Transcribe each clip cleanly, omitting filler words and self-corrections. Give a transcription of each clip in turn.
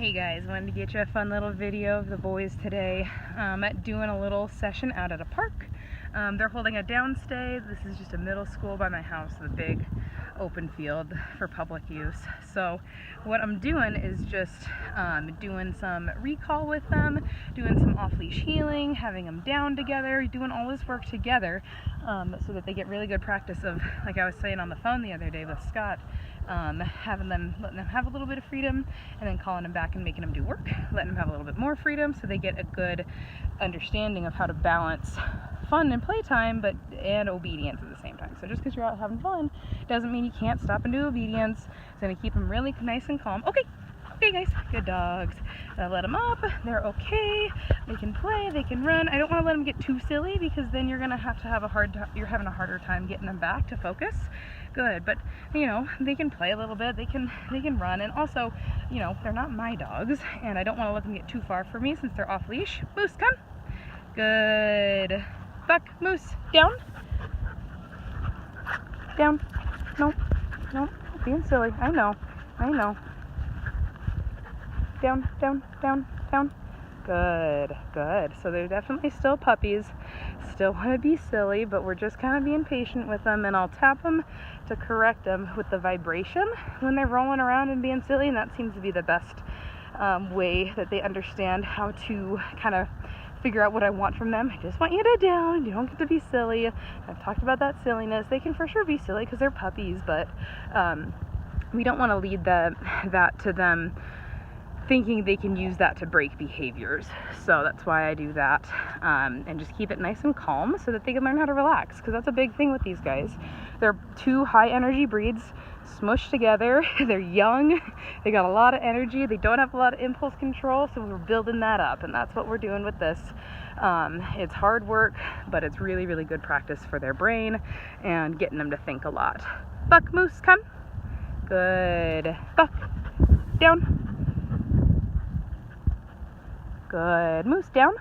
Hey guys, wanted to get you a fun little video of the boys today doing a little session out at a park. They're holding a downstay. This is just a middle school by my house, the big open field for public use. So what I'm doing is just doing some recall with them, doing some off-leash healing, having them down together, doing all this work together so that they get really good practice of, like I was saying on the phone the other day with Scott, letting them have a little bit of freedom and then calling them back and making them do work, letting them have a little bit more freedom so they get a good understanding of how to balance fun and playtime and obedience at the same time. So just because you're out having fun doesn't mean you can't stop and do obedience. It's going to keep them really nice and calm. Okay guys, good dogs. Let them up, they're okay, they can play, they can run. I don't want to let them get too silly because then you're going to have you're having a harder time getting them back to focus. Good, but you know, they can play a little bit, they can run, and also, you know, they're not my dogs and I don't want to let them get too far from me since they're off leash. Moose, come. Good. Buck, Moose, down. Down. No, being silly. I know. Down. Good. So they're definitely still puppies, still want to be silly, but we're just kind of being patient with them, and I'll tap them to correct them with the vibration when they're rolling around and being silly, and that seems to be the best way that they understand how to kind of figure out what I want from them. I just want you to down, you don't get to be silly. I've talked about that silliness. They can for sure be silly because they're puppies, but we don't want to lead that to them thinking they can use that to break behaviors. So that's why I do that, and just keep it nice and calm so that they can learn how to relax, because that's a big thing with these guys. They're two high energy breeds smushed together. They're young, they got a lot of energy, they don't have a lot of impulse control, so we're building that up, and that's what we're doing with this. It's hard work, but it's really good practice for their brain and getting them to think a lot. Buck, Moose, come. Good. Buck, down. Good. Moose, down.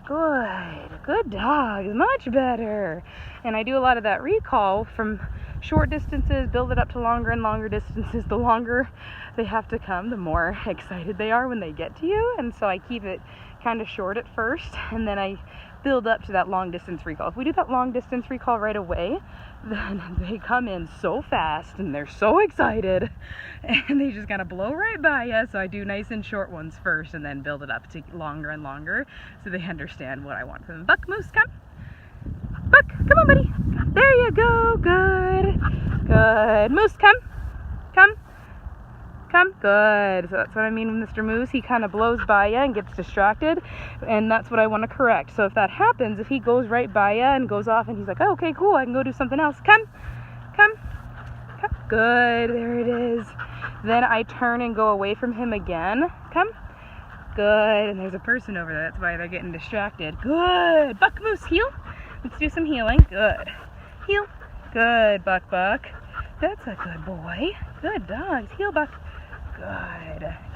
Good dog. Much better. And I do a lot of that recall from short distances, build it up to longer and longer distances. The longer they have to come, the more excited they are when they get to you. And so I keep it kind of short at first, and then I build up to that long distance recall. If we do that long distance recall right away, then they come in so fast and they're so excited and they just kind of blow right by you. So I do nice and short ones first and then build it up to longer and longer so they understand what I want from them. Buck, Moose, come. Buck, come on, buddy. There you go. Good. Moose, come. Good. So that's what I mean with Mr. Moose. He kind of blows by you and gets distracted, and that's what I want to correct. So if that happens, if he goes right by you and goes off and he's like, oh, okay, cool, I can go do something else. Come. Good. There it is. Then I turn and go away from him again. Come. Good. And there's a person over there. That's why they're getting distracted. Good. Buck, Moose, heel. Let's do some healing. Good. Heel. Good, Buck. That's a good boy. Good dogs. Heel, Buck.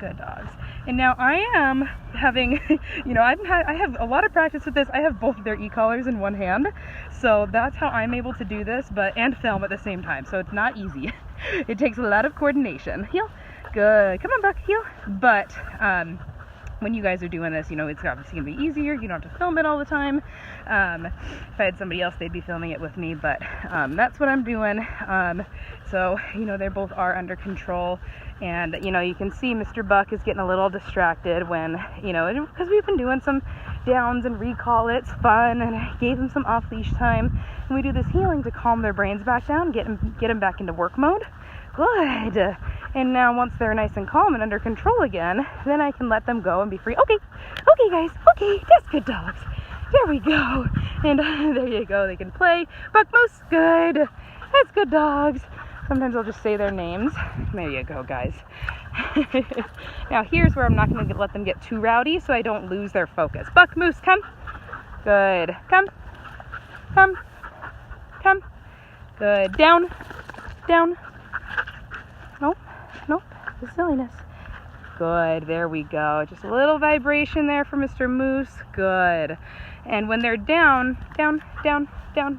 Good dogs. And now I am having, you know, I have a lot of practice with this. I have both their e-collars in one hand, so that's how I'm able to do this, and film at the same time. So it's not easy. It takes a lot of coordination. Heel. Good. Come on, Buck. Heel. But when you guys are doing this, you know, it's obviously going to be easier. You don't have to film it all the time. If I had somebody else, they'd be filming it with me, but that's what I'm doing. So, you know, they both are under control, and, you know, you can see Mr. Buck is getting a little distracted when, you know, because we've been doing some downs and recall. It's fun, and I gave them some off-leash time, and we do this healing to calm their brains back down, get them back into work mode. Good. And now once they're nice and calm and under control again, then I can let them go and be free. Okay guys, that's good dogs. There we go. And there you go, they can play. Buck, Moose, good. That's good dogs. Sometimes I'll just say their names. There you go, guys. Now here's where I'm not going to let them get too rowdy so I don't lose their focus. Buck, Moose, come. Good. Come. Good. Down. Nope. The silliness. Good. There we go. Just a little vibration there for Mr. Moose. Good. And when they're down,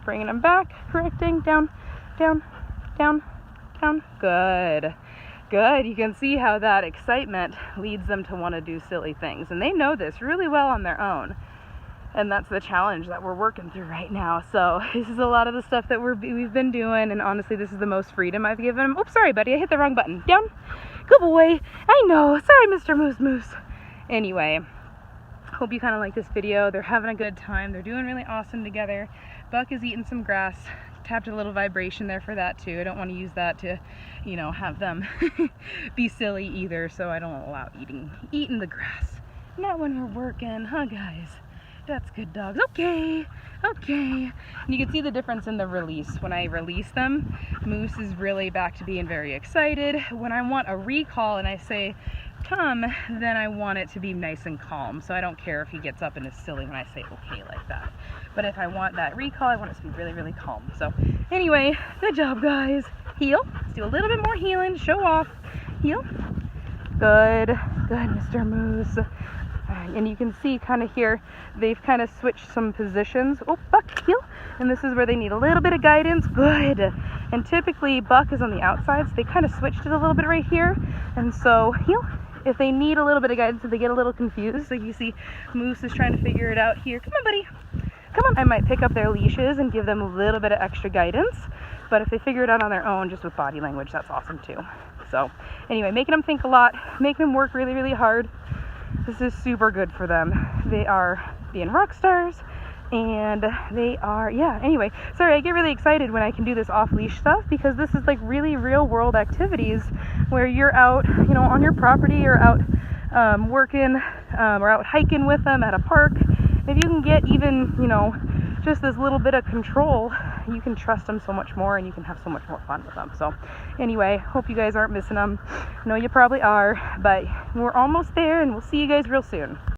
bringing them back, correcting, down. Good. Good. You can see how that excitement leads them to want to do silly things. And they know this really well on their own. And that's the challenge that we're working through right now. So this is a lot of the stuff that we've been doing. And honestly, this is the most freedom I've given them. Oops, sorry, buddy. I hit the wrong button. Down. Good boy. I know. Sorry, Mr. Moose Moose. Anyway, hope you kind of like this video. They're having a good time. They're doing really awesome together. Buck is eating some grass. Tapped a little vibration there for that too. I don't want to use that to, you know, have them be silly either. So I don't allow eating the grass. Not when we're working, huh, guys? That's good dogs. Okay, okay. And you can see the difference in the release. When I release them, Moose is really back to being very excited. When I want a recall and I say, come, then I want it to be nice and calm. So I don't care if he gets up and is silly when I say okay like that. But if I want that recall, I want it to be really, really calm. So anyway, good job, guys. Heel. Let's do a little bit more healing. Show off. Heel. Good. Good, Mr. Moose. And you can see kind of here, they've kind of switched some positions. Oh, Buck, heel. And this is where they need a little bit of guidance. Good. And typically Buck is on the outside, so they kind of switched it a little bit right here. And so heel. If they need a little bit of guidance, if they get a little confused, like you see Moose is trying to figure it out here. Come on, buddy. Come on. I might pick up their leashes and give them a little bit of extra guidance. But if they figure it out on their own, just with body language, that's awesome too. So anyway, making them think a lot, making them work really, really hard. This is super good for them. They are being rock stars, and they are, yeah, anyway. Sorry, I get really excited when I can do this off-leash stuff, because this is like really real-world activities where you're out, you know, on your property, or out working, or out hiking with them at a park. If you can get even, you know, just this little bit of control, you can trust them so much more, and you can have so much more fun with them. So anyway, hope you guys aren't missing them. I know you probably are, but we're almost there, and we'll see you guys real soon.